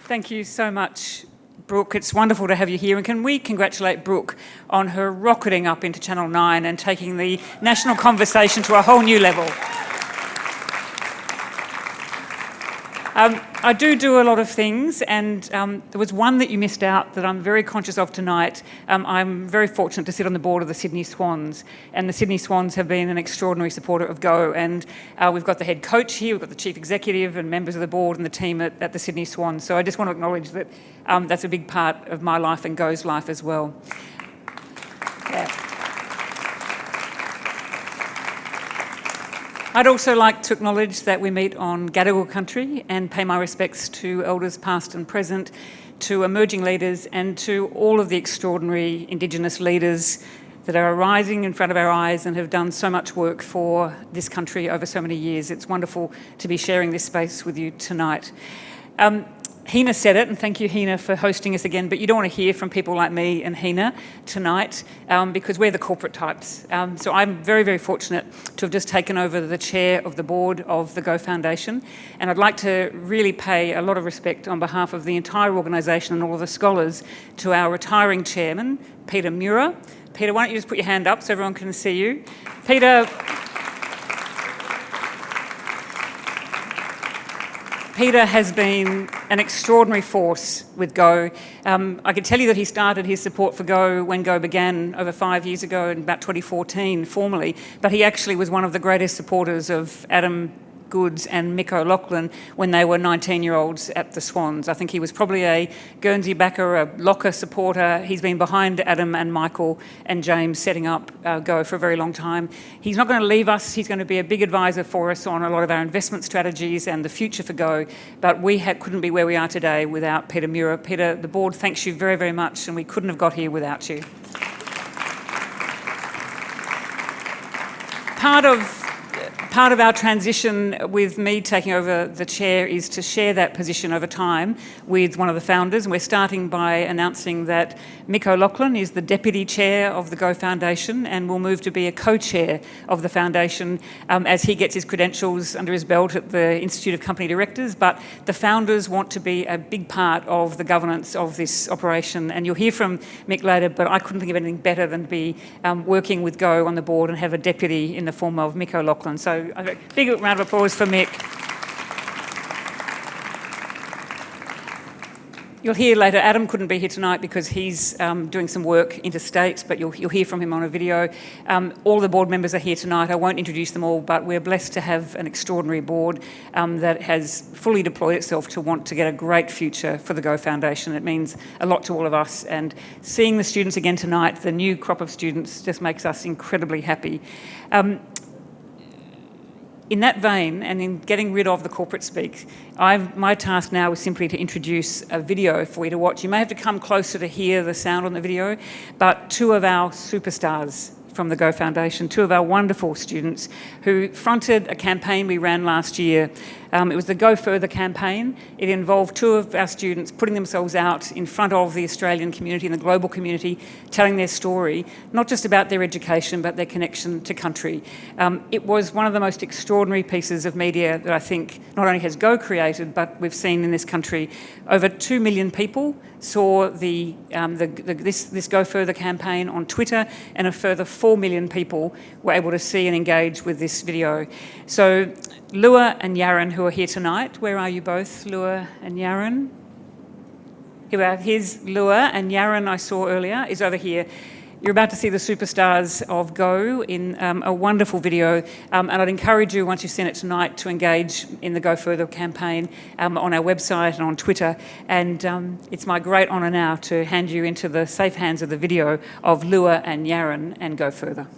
Thank you so much, Brooke. It's wonderful to have you here. And can we congratulate Brooke on her rocketing up into Channel 9 and taking the national conversation to a whole new level. I do a lot of things, and there was one that you missed out that I'm very conscious of tonight. I'm very fortunate to sit on the board of the Sydney Swans, and the Sydney Swans have been an extraordinary supporter of Go, and we've got the head coach here, we've got the chief executive and members of the board and the team at the Sydney Swans. So I just want to acknowledge that that's a big part of my life and Go's life as well. Yeah. I'd also like to acknowledge that we meet on Gadigal country and pay my respects to elders past and present, to emerging leaders and to all of the extraordinary Indigenous leaders that are arising in front of our eyes and have done so much work for this country over so many years. It's wonderful to be sharing this space with you tonight. Hina said it, and thank you, Hina, for hosting us again, but you don't want to hear from people like me and Hina tonight because we're the corporate types. So I'm very, very fortunate to have just taken over the chair of the board of the Go Foundation, and I'd like to really pay a lot of respect on behalf of the entire organisation and all of the scholars to our retiring chairman, Peter Muir. Peter, why don't you just put your hand up so everyone can see you? Peter has been an extraordinary force with Go. I can tell you that he started his support for Go when Go began over 5 years ago in about 2014 formally, but he actually was one of the greatest supporters of Adam Goods and Mick O'Loughlin when they were 19-year-olds at the Swans. I think he was probably a Guernsey backer, a Locker supporter. He's been behind Adam and Michael and James setting up Go for a very long time. He's not going to leave us. He's going to be a big advisor for us on a lot of our investment strategies and the future for Go, but we couldn't be where we are today without Peter Muir. Peter, the board thanks you very, very much, and we couldn't have got here without you. Part of our transition with me taking over the chair is to share that position over time with one of the founders. And we're starting by announcing that Mick O'Loughlin is the deputy chair of the Go Foundation and will move to be a co-chair of the foundation as he gets his credentials under his belt at the Institute of Company Directors. But the founders want to be a big part of the governance of this operation. And you'll hear from Mick later, but I couldn't think of anything better than to be working with Go on the board and have a deputy in the form of Mick O'Loughlin. So a big round of applause for Mick. You'll hear later, Adam couldn't be here tonight because he's doing some work interstate, but you'll hear from him on a video. All the board members are here tonight. I won't introduce them all, but we're blessed to have an extraordinary board that has fully deployed itself to want to get a great future for the Go Foundation. It means a lot to all of us, and seeing the students again tonight, the new crop of students, just makes us incredibly happy. In that vein, and in getting rid of the corporate speak, my task now is simply to introduce a video for you to watch. You may have to come closer to hear the sound on the video, but two of our superstars from the Go Foundation, two of our wonderful students who fronted a campaign we ran last year. It was the Go Further campaign. It involved two of our students putting themselves out in front of the Australian community and the global community, telling their story, not just about their education, but their connection to country. It was one of the most extraordinary pieces of media that I think not only has Go created, but we've seen in this country. Over 2 million people saw this Go Further campaign on Twitter, and a further 4 million people were able to see and engage with this video. So Lua and Yaron, who are here tonight, where are you both, Lua and Yaron? Here we are. Here's Lua, and Yaron, I saw earlier, is over here. You're about to see the superstars of Go in a wonderful video, and I'd encourage you, once you've seen it tonight, to engage in the Go Further campaign on our website and on Twitter. And it's my great honour now to hand you into the safe hands of the video of Lua and Yaron and Go Further.